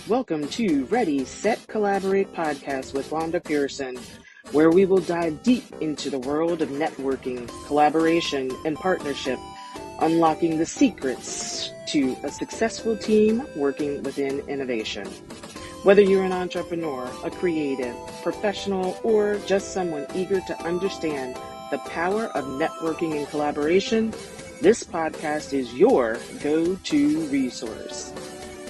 Welcome to Ready, Set, Collaborate podcast with Wanda Pearson, where we will dive deep into the world of networking, collaboration, and partnership, unlocking the secrets to a successful team working within innovation. Whether you're an entrepreneur, a creative, professional, or just someone eager to understand the power of networking and collaboration, this podcast is your go-to resource.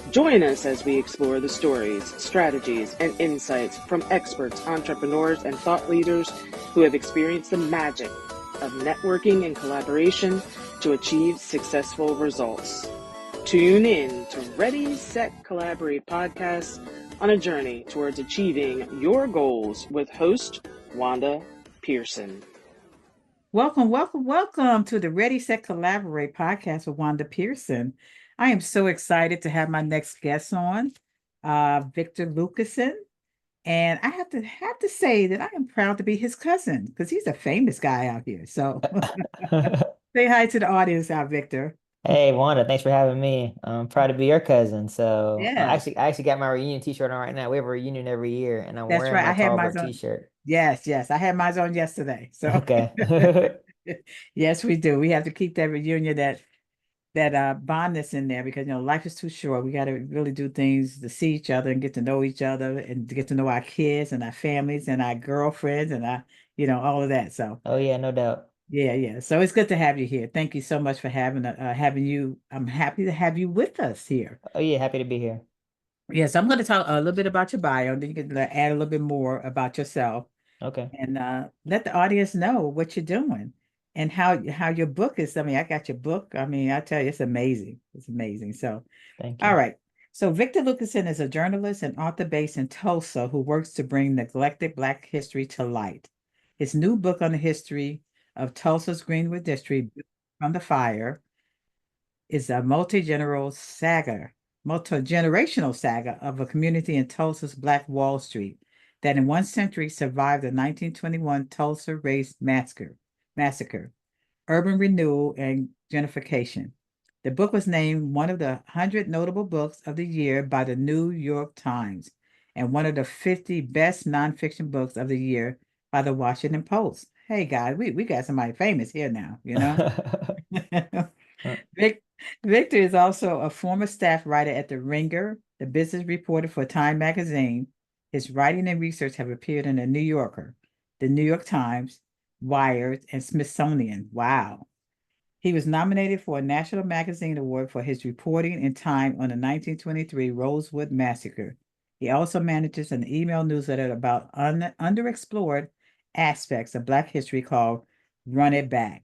Join us as we explore the stories, strategies, and insights from experts, entrepreneurs, and thought leaders who have experienced the magic of networking and collaboration to achieve successful results. Tune in to Ready, Set, Collaborate podcast on a journey towards achieving your goals with host Wanda Pearson. Welcome to the Ready, Set, Collaborate podcast with Wanda Pearson. I am so excited to have my next guest on, Victor Lucason. And I have to say that I am proud to be his cousin because he's a famous guy out here. So say hi to the audience out, Victor. Hey, Wanda, thanks for having me. I'm proud to be your cousin. So Yeah, I actually got my reunion t-shirt on right now. We have a reunion every year, and I'm that's wearing right. my I had mine Talbert on. t-shirt. Yes. I had mine on yesterday. So Okay. yes, we do. We have to keep that reunion, that bond that's in there because life is too short. We got to really do things to see each other and get to know each other and to get to know our kids and our families and our girlfriends and all of that. So Oh yeah, no doubt. yeah. So it's good to have you here. Thank you so much for having you. I'm happy to have you with us here. Oh yeah, happy to be here. Yes, I'm going to talk a little bit about your bio, and then you can add a little bit more about yourself Okay. and let the audience know what you're doing and how your book is. I mean, I got your book. I mean, I tell you, it's amazing. It's amazing. So, Thank all you. right. So, Victor Lucason is a journalist and author based in Tulsa who works to bring neglected Black history to light. His new book on the history of Tulsa's Greenwood district, From the Fire, is a multi-generational saga of a community in Tulsa's Black Wall Street that in one century survived the 1921 Tulsa Race Massacre, urban renewal, and gentrification. The book was named one of the 100 notable books of the year by the New York Times and one of the 50 best nonfiction books of the year by the Washington Post. Hey, guys, we got somebody famous here now. Vic, Victor is also a former staff writer at The Ringer, the business reporter for Time magazine. His writing and research have appeared in The New Yorker, The New York Times, Wired, and Smithsonian. Wow. He was nominated for a National Magazine Award for his reporting in Time on the 1923 Rosewood Massacre. He also manages an email newsletter about underexplored aspects of Black history called Run It Back.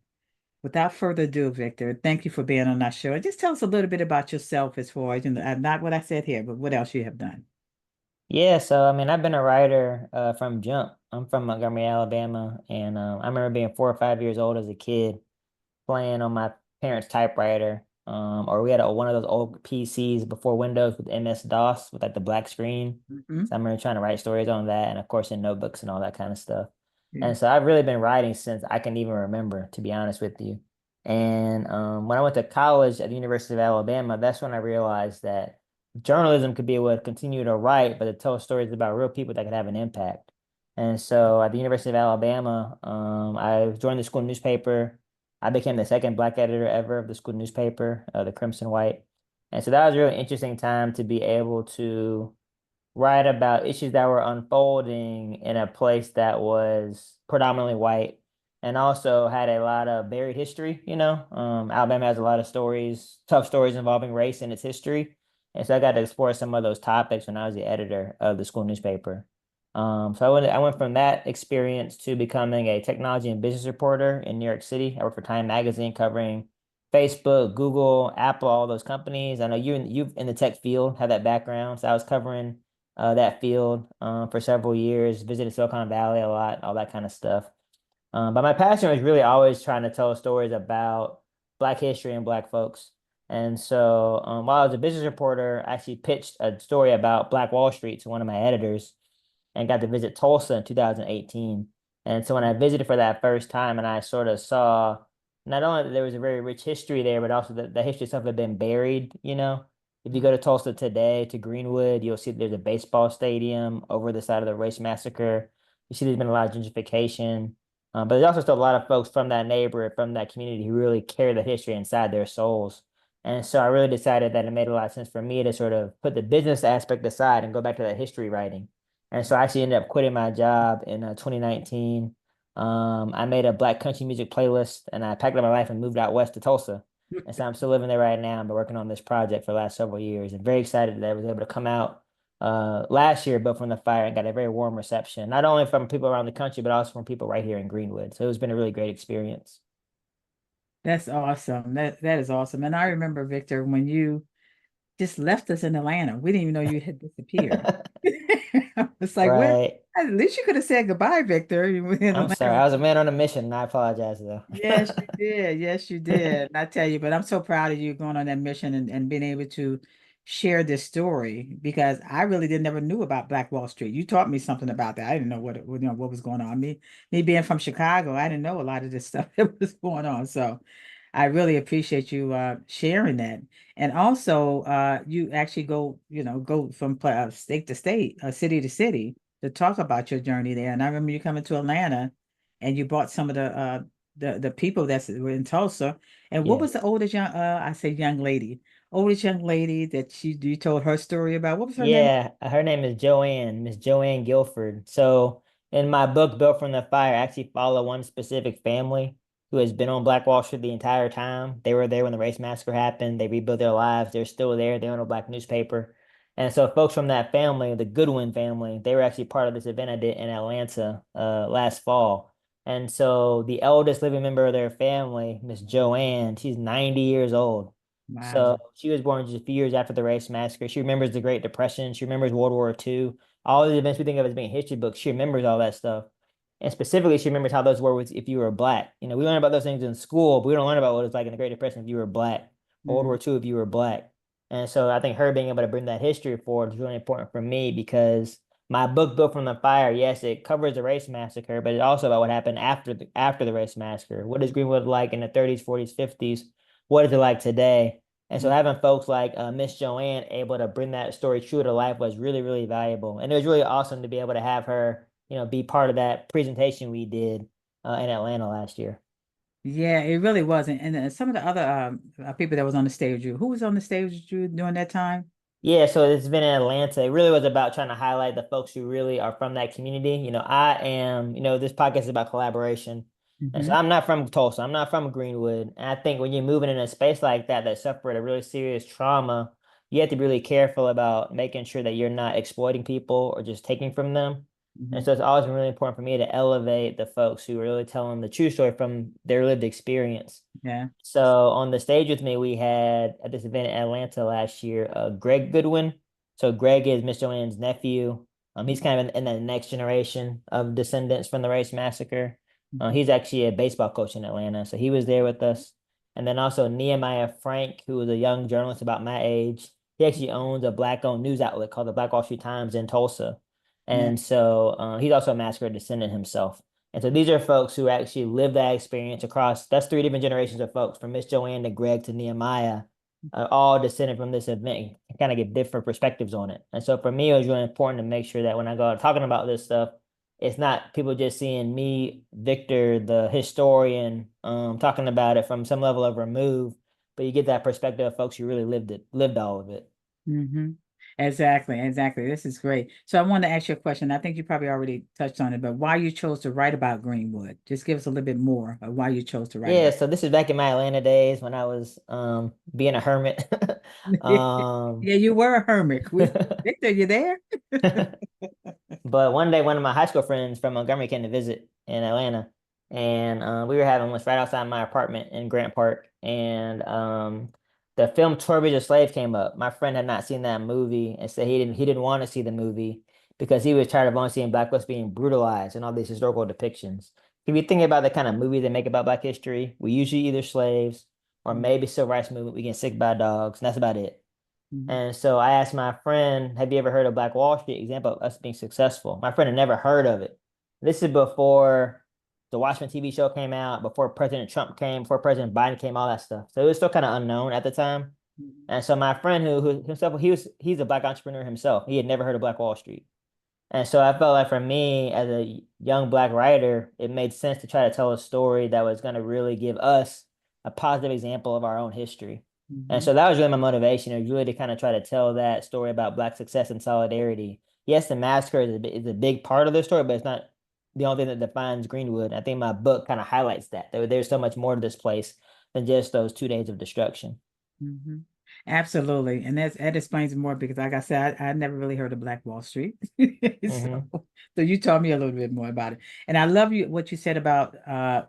Without further ado, Victor, thank you for being on our show. And just tell us a little bit about yourself as far as, not what I said here, but what else you have done. Yeah, so I mean, I've been a writer from jump. I'm from Montgomery, Alabama, and I remember being 4 or 5 years old as a kid, playing on my parents' typewriter. Or we had one of those old PCs before Windows with MS-DOS with like the black screen. Mhm. So I remember trying to write stories on that, and of course in notebooks and all that kind of stuff. Yeah. And so I've really been writing since I can even remember, to be honest with you. And when I went to college at the University of Alabama, that's when I realized that journalism could be able to continue to write, but to tell stories about real people that could have an impact. And so at the University of Alabama, I joined the school newspaper. I became the second Black editor ever of the school newspaper, the Crimson White. And so that was a really interesting time to be able to write about issues that were unfolding in a place that was predominantly white and also had a lot of buried history, Alabama has a lot of stories, tough stories involving race in its history. And so I got to explore some of those topics when I was the editor of the school newspaper. So I went from that experience to becoming a technology and business reporter in New York City. I worked for Time Magazine covering Facebook, Google, Apple, all those companies. I know you in the tech field have that background. So I was covering that field for several years, visited Silicon Valley a lot, all that kind of stuff. But my passion was really always trying to tell stories about Black history and Black folks. And so while I was a business reporter, I actually pitched a story about Black Wall Street to one of my editors and got to visit Tulsa in 2018. And so when I visited for that first time and I sort of saw not only that there was a very rich history there, but also that the history itself had been buried, If you go to Tulsa today, to Greenwood, you'll see there's a baseball stadium over the side of the Race Massacre. You see there's been a lot of gentrification. But there's also still a lot of folks from that neighborhood, from that community who really carry the history inside their souls. And so I really decided that it made a lot of sense for me to sort of put the business aspect aside and go back to that history writing. And so I actually ended up quitting my job in 2019. I made a Black country music playlist and I packed up my life and moved out west to Tulsa. And so I'm still living there right now. I've been working on this project for the last several years and very excited that I was able to come out last year, Built from the Fire, and got a very warm reception, not only from people around the country, but also from people right here in Greenwood. So it's been a really great experience. That's awesome. That is awesome. And I remember, Victor, when you just left us in Atlanta. We didn't even know you had disappeared. It's like, what? Right. At least you could have said goodbye, Victor. You were in I'm sorry. I Atlanta. was a man on a mission, and I apologize though. Yes, you did. Yes, you did. And I tell you, but I'm so proud of you going on that mission and being able to share this story because I really didn't never knew about Black Wall Street. You taught me something about that. I didn't know what was going on. Me being from Chicago, I didn't know a lot of this stuff that was going on. So I really appreciate you sharing that. And also, you actually go from state to state, city to city to talk about your journey there. And I remember you coming to Atlanta and you brought some of the people that were in Tulsa. And what Yeah. was the oldest I say oldest young lady that you told her story about? What was her name? Yeah, her name is Joanne, Miss Joanne Guilford. So in my book, Built from the Fire, I actually follow one specific family who has been on Black Wall Street the entire time. They were there when the Race Massacre happened. They rebuilt their lives. They're still there. They own a black newspaper. And so folks from that family, the Goodwin family, they were actually part of this event I did in Atlanta last fall. And so the eldest living member of their family, Miss Joanne, she's 90 years old. So Wow. she was born just a few years after the Race Massacre. She remembers the Great Depression. She remembers World War II. All the events we think of as being history books, she remembers all that stuff. And specifically, she remembers how those were if you were black. You know, we learn about those things in school, but we don't learn about what it was like in the Great Depression if you were black, World Mhm. War II if you were black. And so I think her being able to bring that history forward is really important for me because my book, Built from the Fire, yes, it covers the Race Massacre, but it's also about what happened after the Race Massacre. What is Greenwood like in the 30s, 40s, 50s? What is it like today? And so having folks like Miss Joanne able to bring that story true to life was really, really valuable. And it was really awesome to be able to have her, be part of that presentation we did in Atlanta last year. Yeah, it really wasn't. And some of the other people that was on the stage with you, who was on the stage with you during that time? Yeah, so it's been in Atlanta. It really was about trying to highlight the folks who really are from that community. I am, this podcast is about collaboration. And so Hmm. I'm not from Tulsa. I'm not from Greenwood. And I think when you're moving in a space like that suffered a really serious trauma, you have to be really careful about making sure that you're not exploiting people or just taking from them. And Hmm. so it's always been really important for me to elevate the folks who are really telling the true story from their lived experience. Yeah. So on the stage with me, we had at this event in Atlanta last year, Greg Goodwin. So Greg is Miss Joanne's nephew. He's kind of in the next generation of descendants from the Race Massacre. Mhm. He's actually a baseball coach in Atlanta, so he was there with us. And then also Nehemiah Frank, who was a young journalist about my age. He actually owns a black-owned news outlet called the Black Wall Street Times in Tulsa. Yeah. And so he's also a massacre descendant himself. And so these are folks who actually live that experience across, that's three different generations of folks, from Miss Joanne to Greg to Nehemiah, all descended from this event and kind of give different perspectives on it. And so for me, it was really important to make sure that when I go out talking about this stuff, it's not people just seeing me, Victor, the historian, talking about it from some level of remove, but you get that perspective of folks who really lived all of it. Hmm. Exactly, exactly. This is great. So I wanted to ask you a question. I think you probably already touched on it, but why you chose to write about Greenwood? Just give us a little bit more of why you chose to write Yeah, about so this is back in my Atlanta days when I was being a hermit. it. um Yeah, you were a hermit. Victor, you there? But one day, one of my high school friends from Montgomery came to visit in Atlanta, and we were having lunch right outside my apartment in Grant Park. And the film 12 Years a Slave came up. My friend had not seen that movie and said he didn't want to see the movie because he was tired of only seeing Black folks being brutalized and all these historical depictions. If you think about the kind of movies they make about Black history, we usually either slaves or maybe civil rights movement, we get sick by dogs, and that's about it. Mhm. And so I asked my friend, have you ever heard of Black Wall Street? Example of us being successful. My friend had never heard of it. This is before the Watchmen TV show came out, before President Trump came, before President Biden came, all that stuff. So it was still kind of unknown at the time. Mhm. And so my friend who himself, he's a Black entrepreneur himself. He had never heard of Black Wall Street. And so I felt like for me as a young Black writer, it made sense to try to tell a story that was going to really give us a positive example of our own history. And Mhm. so that was really my motivation, is really to kind of try to tell that story about Black success and solidarity. Yes, the massacre is a big part of the story, but it's not the only thing that defines Greenwood. I think my book kind of highlights that. There's so much more to this place than just those 2 days of destruction. Mhm. Absolutely. And that explains more because like I said, I never really heard of Black Wall Street. So, Hmm. so you told me a little bit more about it. And I love you what you said about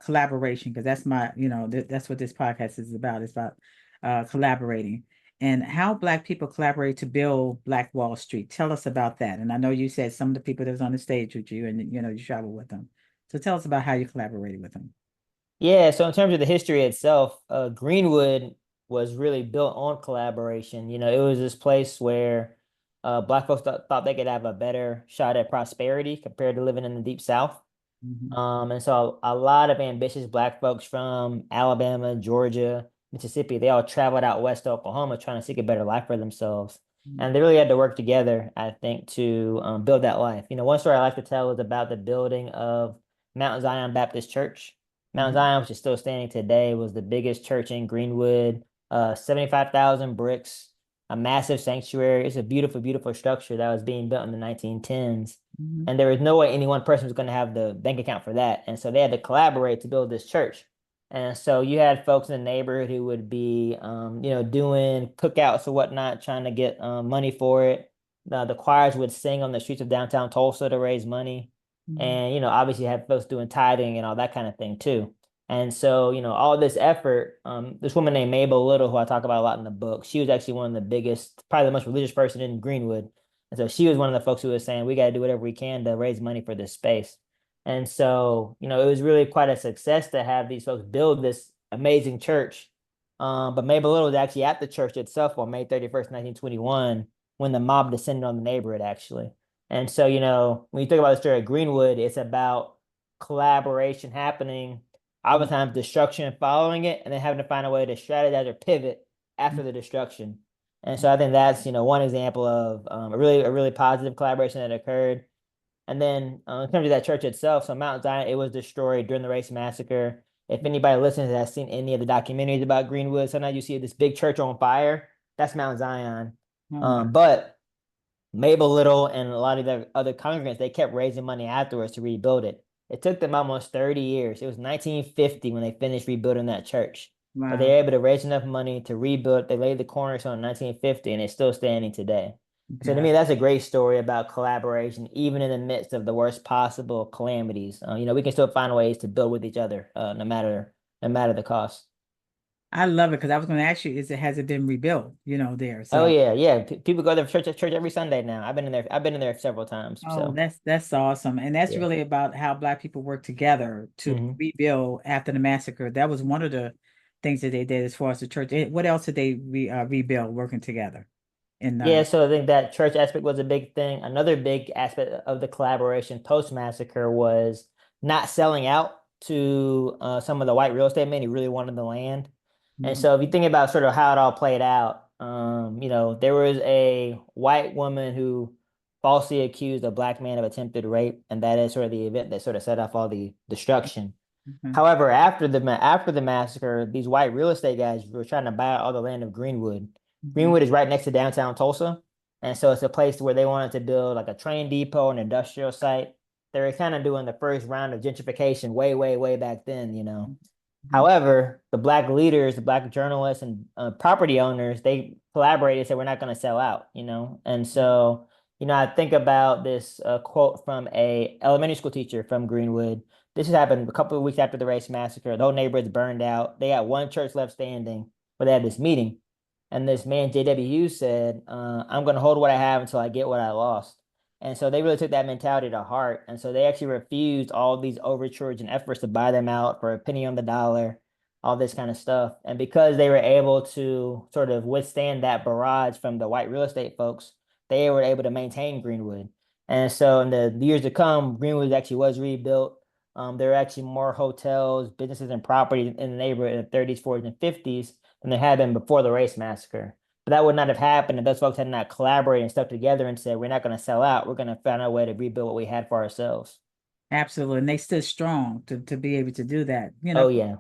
collaboration, because that's my, that's what this podcast is about. It's about collaborating and how Black people collaborate to build Black Wall Street. Tell us about that. And I know you said some of the people that was on the stage with you and you travel with them. So tell us about how you collaborated with them. Yeah, so in terms of the history itself, Greenwood was really built on collaboration. It was this place where Black folks thought they could have a better shot at prosperity compared to living in the Deep South. Mhm. And so a lot of ambitious Black folks from Alabama, Georgia, Mississippi, they all traveled out west to Oklahoma trying to seek a better life for themselves. Mhm. And they really had to work together, I think, to build that life. One story I like to tell is about the building of Mount Zion Baptist Church. Mount Mhm. Zion, which is still standing today, was the biggest church in Greenwood, 75,000 bricks, a massive sanctuary. It's a beautiful, beautiful structure that was being built in the 1910s. Mhm. And there was no way any one person was going to have the bank account for that. And so they had to collaborate to build this church. And so you had folks in the neighborhood who would be, doing cookouts or whatnot, trying to get money for it. The choirs would sing on the streets of downtown Tulsa to raise money. Mhm. And, obviously you had folks doing tithing and all that kind of thing too. And so, all this effort, this woman named Mabel Little, who I talk about a lot in the book, she was actually one of the biggest, probably the most religious person in Greenwood. And so she was one of the folks who was saying, we got to do whatever we can to raise money for this space. And so, it was really quite a success to have these folks build this amazing church. But Mabel Little was actually at the church itself on May 31st, 1921, when the mob descended on the neighborhood, actually. And so, when you think about the story of Greenwood, it's about collaboration happening, oftentimes destruction following it, and then having to find a way to strategize or pivot after the destruction. And so I think that's, one example of a really positive collaboration that occurred. And then in terms of that church itself, so Mount Zion, it was destroyed during the Race Massacre. If anybody listens has seen any of the documentaries about Greenwood, sometimes you see this big church on fire. That's Mount Zion. Oh my. But Mabel Little and a lot of the other congregants, they kept raising money afterwards to rebuild it. It took them almost 30 years. It was 1950 when they finished rebuilding that church. But they Wow. were able to raise enough money to rebuild. They laid the cornerstone in 1950 and it's still standing today. So to Yeah. me, that's a great story about collaboration, even in the midst of the worst possible calamities. We can still find ways to build with each other, no matter the cost. I love it because I was going to ask you, has it been rebuilt, there? Oh So, yeah, yeah. People go to church every Sunday now. I've been in there. I've been in there several times. oh, So that's awesome. And that's yeah. really about how Black people work together to Hmm. rebuild after the massacre. That was one of the things that they did as far as the church. What else did they rebuild working together? In Yeah, so I think that church aspect was a big thing. Another big aspect of the collaboration post massacre was not selling out to some of the white real estate men who really wanted the land. And Mhm. so if you think about sort of how it all played out, there was a white woman who falsely accused a black man of attempted rape, and that is sort of the event that sort of set off all the destruction. Mhm. However, after the massacre, these white real estate guys were trying to buy all the land of Greenwood. Mhm. Greenwood is right next to downtown Tulsa, and so it's a place where they wanted to build like a train depot, an industrial site. They were kind of doing the first round of gentrification way, way, way back then. Mhm. However, the black leaders, the black journalists, and property owners, they collaborated and said, we're not going to sell out. And so, I think about this quote from a elementary school teacher from Greenwood. This has happened a couple of weeks after the race massacre. The whole neighborhood's burned out. They got one church left standing where they had this meeting. And this man, J.W. Hughes, said, I'm going to hold what I have until I get what I lost. And so they really took that mentality to heart. And so they actually refused all these overtures and efforts to buy them out for a penny on the dollar, all this kind of stuff. And because they were able to sort of withstand that barrage from the white real estate folks, they were able to maintain Greenwood. And so in the years to come, Greenwood actually was rebuilt. There are actually more hotels, businesses, and property in the neighborhood in the 30s, 40s, and 50s than there had been before the Race Massacre. But that would not have happened if those folks had not collaborated and stuck together and said, we're not going to sell out. We're going to find a way to rebuild what we had for ourselves. Absolutely. And they stood strong to be able to do that, Oh, yeah.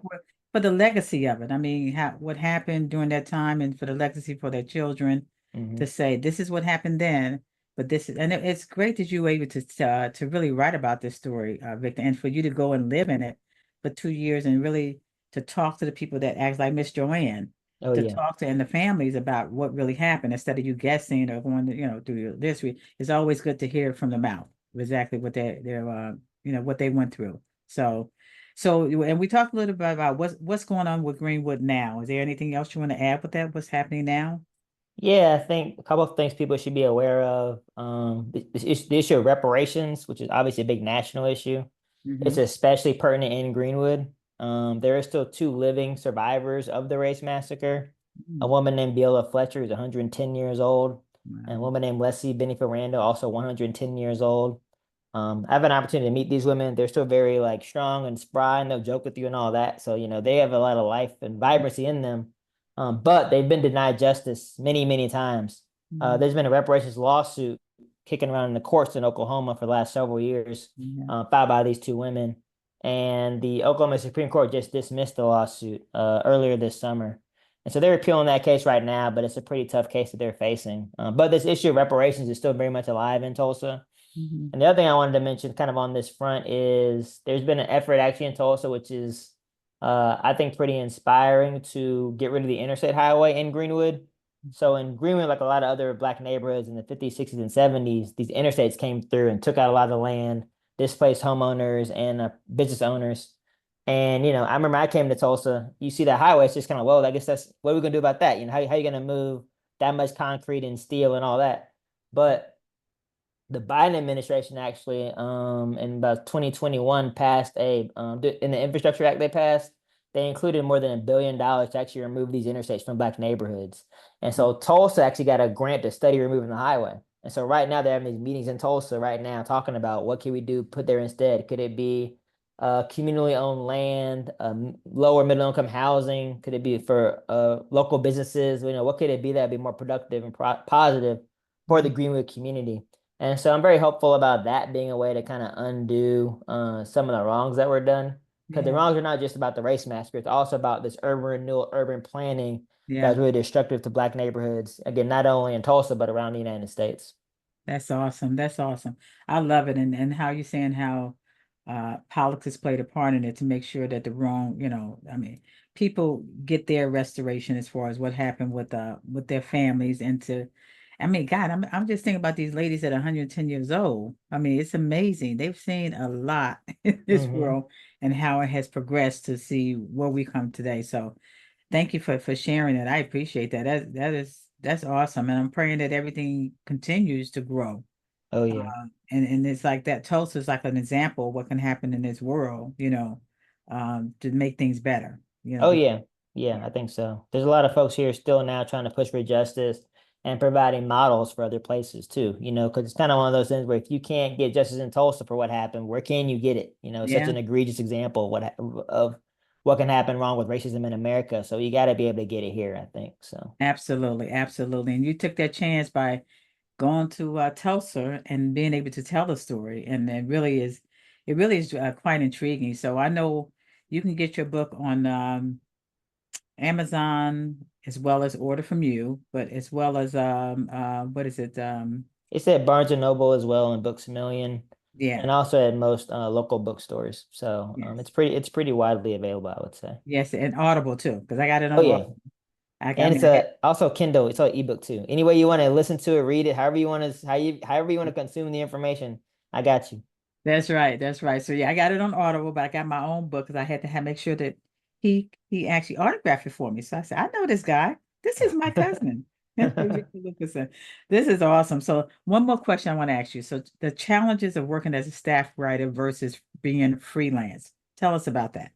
for the legacy of it. I mean, what happened during that time and for the legacy for their children Hmm. to say, this is what happened then, but this is, and it's great that you were able to really write about this story, Victor, and for you to go and live in it for 2 years and really to talk to the people that act like Miss Joanne, Oh, to yeah. talk to and the families about what really happened instead of you guessing or going to, do your this. It's always good to hear from the mouth exactly what they're what they went through. So and we talked a little bit about what's going on with Greenwood now. Is there anything else you want to add with that? What's happening now? Yeah, I think a couple of things people should be aware of. The issue of reparations, which is obviously a big national issue. It's Mm-hmm. especially pertinent in Greenwood. There are still two living survivors of the Race Massacre. A woman named Beulah Fletcher, who's 110 years old, and a Wow. woman named Leslie Bennifer Randall, also 110 years old. I have an opportunity to meet these women. They're still very like strong and spry, and they'll joke with you and all that. So, they have a lot of life and vibrancy in them. But they've been denied justice many, many times. Mhm. There's been a reparations lawsuit kicking around in the courts in Oklahoma for the last several years, Yeah. filed by these two women. And the Oklahoma Supreme Court just dismissed the lawsuit earlier this summer. And so they're appealing that case right now, but it's a pretty tough case that they're facing. But this issue of reparations is still very much alive in Tulsa. Mhm. And the other thing I wanted to mention kind of on this front is there's been an effort actually in Tulsa, which is, I think, pretty inspiring to get rid of the interstate highway in Greenwood. So in Greenwood, like a lot of other Black neighborhoods in the 50s, 60s, and 70s, these interstates came through and took out a lot of the land, displaced homeowners and business owners. And, I remember I came to Tulsa, you see that highway, it's just kind of, well, I guess what are we going to do about that? How are you going to move that much concrete and steel and all that? But the Biden administration actually in about 2021 passed in the infrastructure act they passed, they included more than $1 billion to actually remove these interstates from Black neighborhoods. And so Tulsa actually got a grant to study removing the highway. And so right now they're having these meetings in Tulsa right now talking about what can we do put there instead. Could it be communally owned land, lower middle income housing? Could it be for local businesses? What could it be that would be more productive and positive for the Greenwood community? And so I'm very hopeful about that being a way to kind of undo some of the wrongs that were done. Because the Yeah. wrongs are not just about the race massacre, it's also about this urban renewal, urban planning Yeah. that's really destructive to Black neighborhoods. Again, not only in Tulsa, but around the United States. That's awesome. That's awesome. I love it. And how you're saying how politics played a part in it to make sure that the wrong, I mean, people get their restoration as far as what happened with their families and I mean, God, I'm just thinking about these ladies at 110 years old. I mean, it's amazing. They've seen a lot in this Hmm. world and how it has progressed to see where we come today. So thank you for sharing it. I appreciate that. That's awesome. And I'm praying that everything continues to grow. Oh, yeah. And it's like that Tulsa is like an example of what can happen in this world, to make things better, Oh, because yeah. Yeah, yeah, I think so. There's a lot of folks here still now trying to push for justice and providing models for other places too, because it's kind of one of those things where if you can't get justice in Tulsa for what happened, where can you get it? It's such yeah, an egregious example of what can happen wrong with racism in America. So you got to be able to get it here, I think. So, absolutely, absolutely. And you took that chance by going to Tulsa and being able to tell the story, and it really is quite intriguing. So I know you can get your book on Amazon as well as order from you, but as well as what is it? it's at Barnes and Noble as well and Books a Million Yeah, and also at most local bookstores. So, yes. it's pretty widely available, I would say. Yes, and Audible too, because I got it Oh, on yeah. Audible. I And mean, it's also Kindle. It's an ebook too. Any way you want to listen to it, read it, however you want to consume the information, I got you. that's right, that's right. So yeah, I got it on Audible, but I got my own book because I had to make sure that he actually autographed it for me. So I said, I know this guy. This is my cousin. Victor Lucason. This is awesome. So one more question I want to ask you. So the challenges of working as a staff writer versus being freelance. Tell us about that.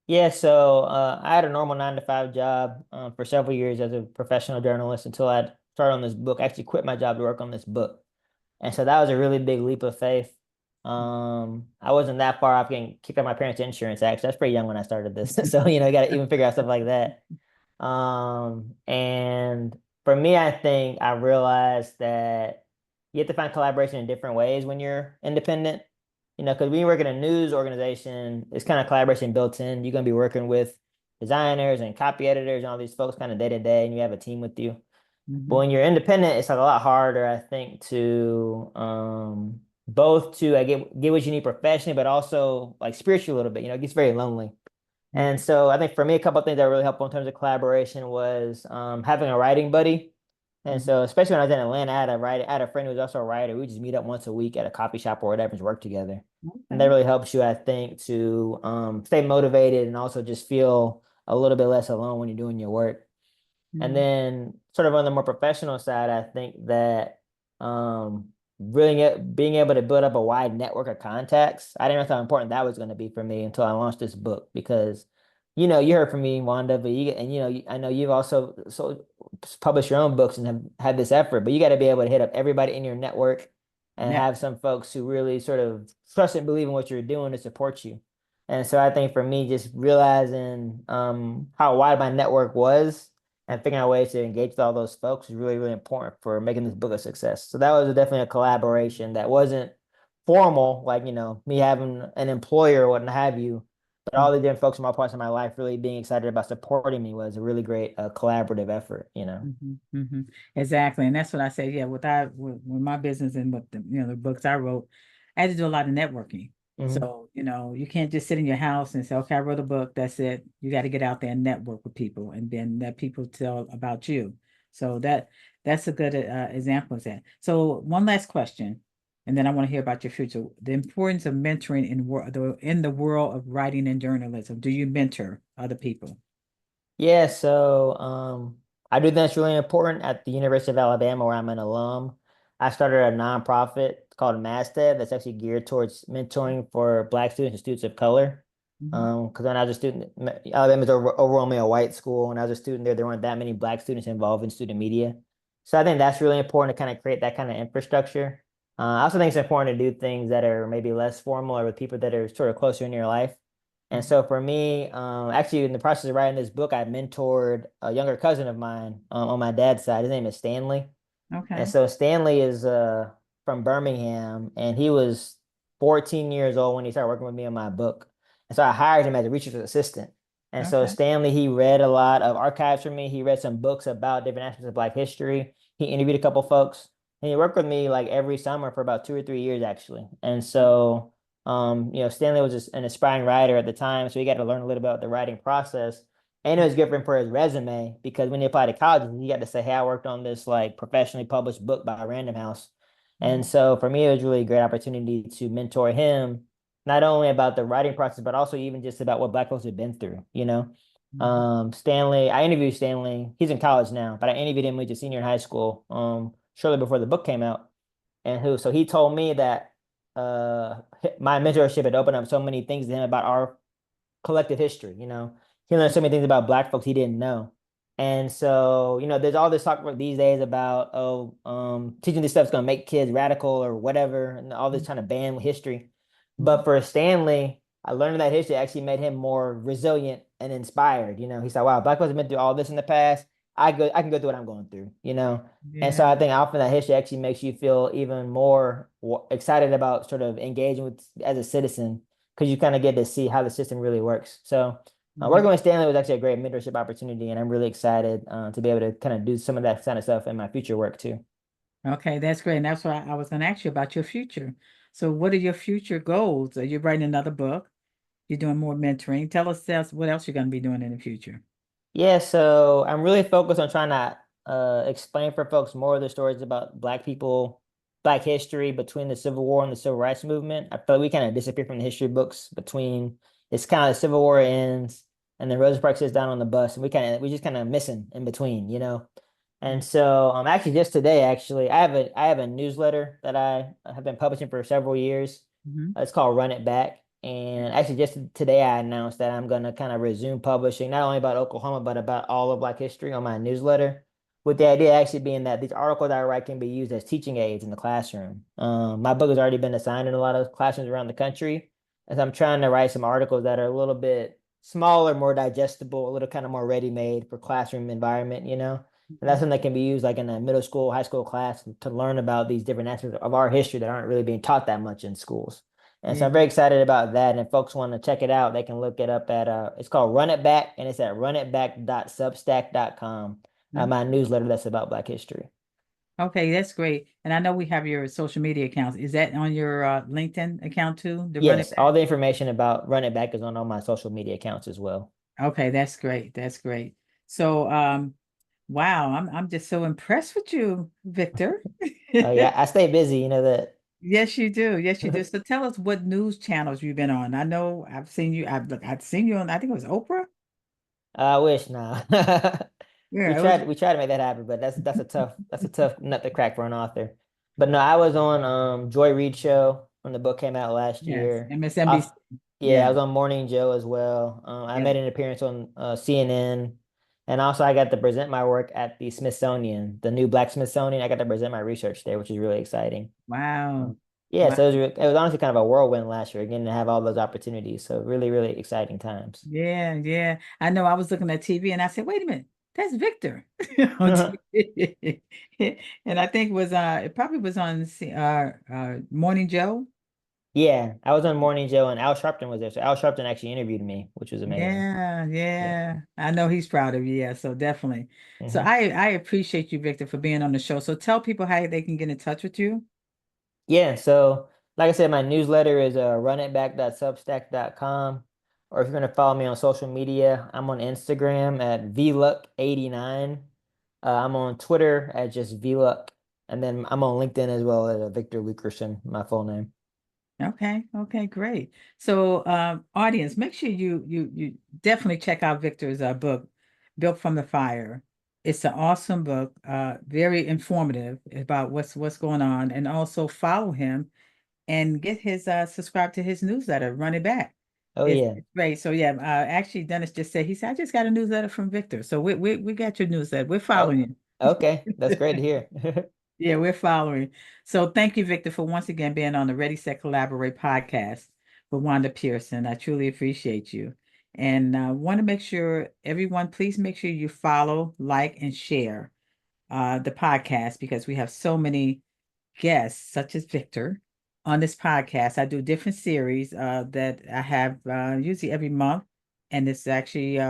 Yeah, so I had a normal 9 to 5 job for several years as a professional journalist until I started on this book. I actually quit my job to work on this book. And so that was a really big leap of faith. I wasn't that far off getting kicked out of my parents' insurance, actually. I was pretty young when I started this. So, you got to even figure out stuff like that. And for me, I think I realized that you have to find collaboration in different ways when you're independent. Because when you work in a news organization, it's kind of collaboration built in. You're going to be working with designers and copy editors and all these folks kind of day to day, and you have a team with you. But Mm-hmm. when you're independent, it's like a lot harder, I think, to both to get what you need professionally, but also like spiritually a little bit. It gets very lonely. And so I think for me, a couple of things that were really helpful in terms of collaboration was having a writing buddy. And Mm-hmm. so especially when I was in Atlanta, I had a friend who was also a writer. We just meet up once a week at a coffee shop or whatever and just work together. And that Okay. really helps you, I think, to stay motivated and also just feel a little bit less alone when you're doing your work. And Mm-hmm. then sort of on the more professional side, I think that um really being able to build up a wide network of contacts. I didn't know how important that was going to be for me until I launched this book because you heard from me, Wanda, but I know you've also published your own books and have had this effort, but you got to be able to hit up everybody in your network and Yeah. have some folks who really sort of trust and believe in what you're doing to support you. And so I think for me, just realizing how wide my network was and figuring out ways to engage with all those folks is really, really important for making this book a success. So that was definitely a collaboration that wasn't formal, like, me having an employer or what have you, but all the different folks from all parts of my life really being excited about supporting me was a really great collaborative effort. Mm-hmm. Mm-hmm. Exactly. And that's what I say. Yeah, with my business and with the books I wrote, I had to do a lot of networking. Hmm. So, you can't just sit in your house and say, okay, I wrote a book, that's it. You got to get out there and network with people and then let people tell about you. So that's a good example of that. So one last question, and then I want to hear about your future. The importance of mentoring in the world of writing and journalism. Do you mentor other people? Yeah, so I do think that's really important at the University of Alabama where I'm an alum. I started a nonprofit called MassDev that's actually geared towards mentoring for Black students and students of color. Mhm. Because when I was a student, Alabama's overwhelmingly a white school. When I was a student there weren't that many Black students involved in student media. So I think that's really important to kind of create that kind of infrastructure. I also think it's important to do things that are maybe less formal or with people that are sort of closer in your life. And so for me, actually in the process of writing this book, I mentored a younger cousin of mine on my dad's side. His name is Stanley. And Okay. so Stanley is from Birmingham, and he was 14 years old when he started working with me on my book. And so I hired him as a research assistant. And so Okay. Stanley, he read a lot of archives for me. He read some books about different aspects of Black history. He interviewed a couple folks, and he worked with me like every summer for about 2 or 3 years, actually. And so, Stanley was just an aspiring writer at the time, so he got to learn a little bit about the writing process. And it was good for him for his resume because when he applied to college, he got to say, "Hey, I worked on this like professionally published book by Random House." And Mhm. so for me, it was really a great opportunity to mentor him, not only about the writing process, but also even just about what Black folks have been through. Mhm. Stanley, I interviewed Stanley. He's in college now, but I interviewed him when he was a senior in high school, shortly before the book came out. So he told me that my mentorship had opened up so many things to him about our collective history. He learned so many things about Black folks he didn't know. And so, there's all this talk these days about, teaching this stuff's gonna make kids radical or whatever, and all this trying to ban history. But Mhm. for Stanley, I learned that history actually made him more resilient and inspired. He said, wow, Black folks have been through all this in the past. I can go through what I'm going through. And so Yeah. I think often that history actually makes you feel even more excited about sort of engaging with as a citizen because you kind of get to see how the system really works. So working Mhm. with Stanley was actually a great mentorship opportunity, and I'm really excited to be able to kind of do some of that kind of stuff in my future work too. Okay, that's great. And that's why I was going to ask you about your future. So, what are your future goals? Are you writing another book? You're doing more mentoring. Tell us else what else you're going to be doing in the future. Yeah, so I'm really focused on trying to explain for folks more of the stories about Black people, Black history between the Civil War and the Civil Rights Movement. I feel like we kind of disappear from the history books between it's kind of the Civil War ends and then Rosa Parks sits down on the bus and we just kind of missing in between. And so actually just today actually I have a newsletter that I have been publishing for several years. Mm-hmm. It's called Run It Back. And actually, just today, I announced that I'm going to kind of resume publishing not only about Oklahoma, but about all of Black history on my newsletter. With the idea actually being that these articles I write can be used as teaching aids in the classroom. My book has already been assigned in a lot of classrooms around the country. As I'm trying to write some articles that are a little bit smaller, more digestible, a little kind of more ready-made for classroom environment, you know? And that's something that can be used like in a middle school, high school class to learn about these different aspects of our history that aren't really being taught that much in schools. And so Yeah. I'm very excited about that. And if folks want to check it out, they can look it up at it's called Run It Back, and it's at runitback.substack.com. My newsletter that's about Black history. Okay, that's great. And I know we have your social media accounts. Is that on your LinkedIn account too? The Run It Yes, Back? all the information about Run It Back is on all my social media accounts as well. Okay, that's great. That's great. So, wow, I'm just so impressed with you, Victor. Oh yeah, I stay busy, you know that. Yes, you do. Yes, you do. So tell us what news channels you've been on. I know I've seen you. I've seen you on. I think it was Oprah. I wish nah. Yeah, it was. We tried to make that happen, but that's a tough nut to crack for an author. But no, I was on Joy Reid show when the book came out last Yes, year. MSNBC. Yeah, I Yeah, was on Morning Joe as well. I yeah. made an appearance on CNN, and also I got to present my work at the Smithsonian, the new Black Smithsonian. I got to present my research there, which is really exciting. Wow. Yeah, Wow. so it was honestly kind of a whirlwind last year, again, to have all those opportunities. So really, really exciting times. Yeah, yeah. I know I was looking at TV and I said, wait a minute, that's Victor on TV. And I think it probably was on Morning Joe. Yeah, I was on Morning Joe and Al Sharpton was there. So Al Sharpton actually interviewed me, which was amazing. Yeah, Yeah. yeah. I know he's proud of you. Yeah, so definitely. So hmm I appreciate you, Victor, for being on the show. So tell people how they can get in touch with you. Yeah, so like I said, my newsletter is runitback.substack.com. Or if you're going to follow me on social media, I'm on Instagram at vluck89. I'm on Twitter at just vluck. And then I'm on LinkedIn as well as Victor Lucason, my full name. Okay, okay, great. So audience, make sure you definitely check out Victor's book, Built from the Fire. It's an awesome book, very informative about what's going on, and also follow him and get his subscribe to his newsletter, Run It Back. Oh, yeah. It's great. So yeah, actually Dennis just said, he said, I just got a newsletter from Victor. So we got your newsletter. We're Oh, following okay. That's you. great to hear. Yeah, we're following. So thank you, Victor, for once again being on the Ready, Set, Collaborate podcast with Wanda Pearson. I truly appreciate you. And want to make sure everyone, please make sure you follow, like, and share the podcast, because we have so many guests, such as Victor, on this podcast. I do different series that I have usually every month, and it's actually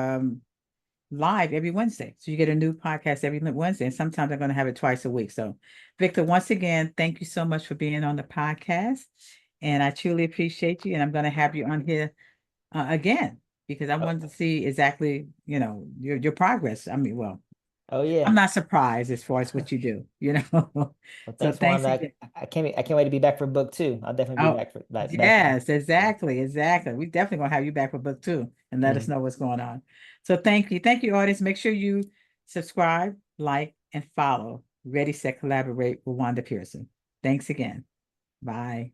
live every Wednesday. So you get a new podcast every Wednesday, and sometimes I'm going to have it twice a week. So, Victor, once again, thank you so much for being on the podcast. And I truly appreciate you. And I'm going to have you on here again, because I Oh, wanted to see exactly, your progress. I mean, well, oh, I'm yeah. not surprised as far as what you do, you know. Well, So thanks, thanks Wanda. again. I can't wait to be back for book two. I'll definitely be Oh, back for back on. yes, exactly, exactly. We definitely gonna have you back for book two and let us Mhm. know what's going on. So thank you. Thank you, audience. Make sure you subscribe, like, and follow Ready, Set, Collaborate with Wanda Pearson. Thanks again. Bye.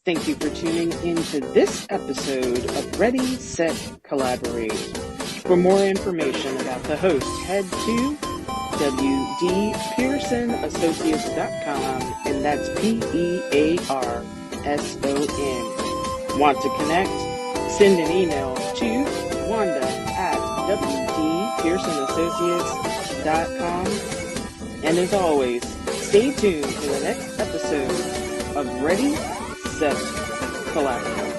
Thank you for tuning into this episode of Ready, Set, Collaborate. For more information about the host, head to wdpearsonassociates.com, and that's Pearson. Want to connect? Send an email to Wanda at wdpearsonassociates.com. And as always, stay tuned for the next episode of Ready, Set, Collaborate.